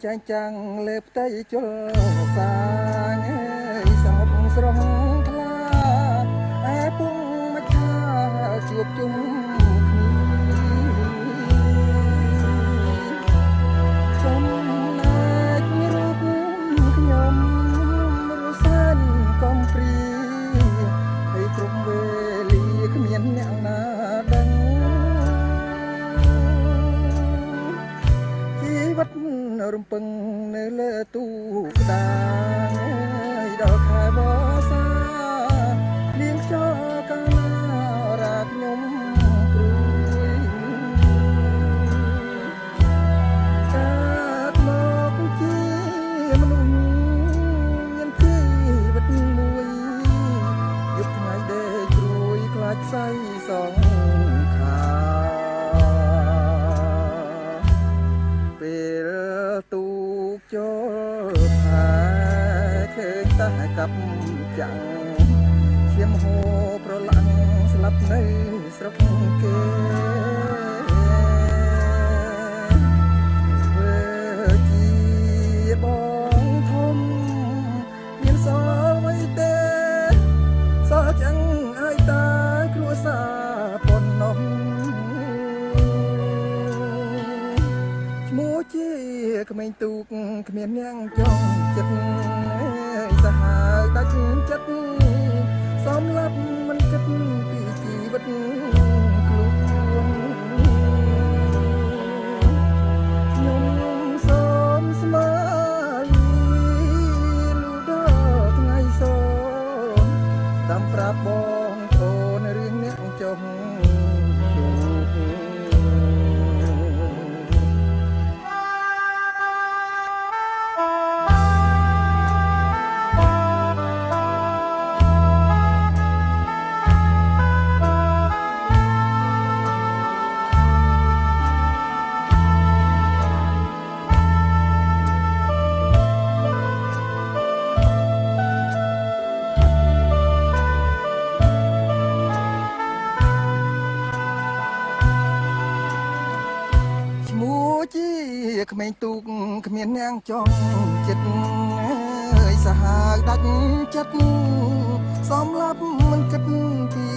ចាញ់ចាំងលើផ្ទៃជលសាងសមុទ្រស្រស់ថ្លាឯពុងមច្ឆាជួបជុំរំពឹងនៅលើទូក្តារដល់ខែវស្សាលៀងខ្យល់កាលណារាខ្ញុំព្រួយកើតមកជាមនុស្សមានជីវិតមួយយប់ថ្ងៃដេកព្រួយខ្លាចខ្សែសងខាពេលទូកចូលផែឃើញតែកាប់ចាំងឈាមហូរប្រឡាំងស្លាប់នៅស្រុកគេធ្វើជាបងធំមានសល់ໄວទេសល់ចាំងឲ្យតាគ្រួសារប៉ុណ្ណោះជាក្មេងទូកគ្មានអ្នកចង់ចិត្តសាហាវដាច់ចិត្តសំឡាប់មិនគិតពីជីវិតខ្លួនខ្ញុំសូមស្មើលូដល់ថ្ងៃសូមតាមប្រាប់បងប្អូនរឿងអ្នកចង់ជាក្មេងទូកគ្មានអ្នកចង់ចិត្តសាហាវដាច់ចិត្តសំឡាប់មិនគិតពី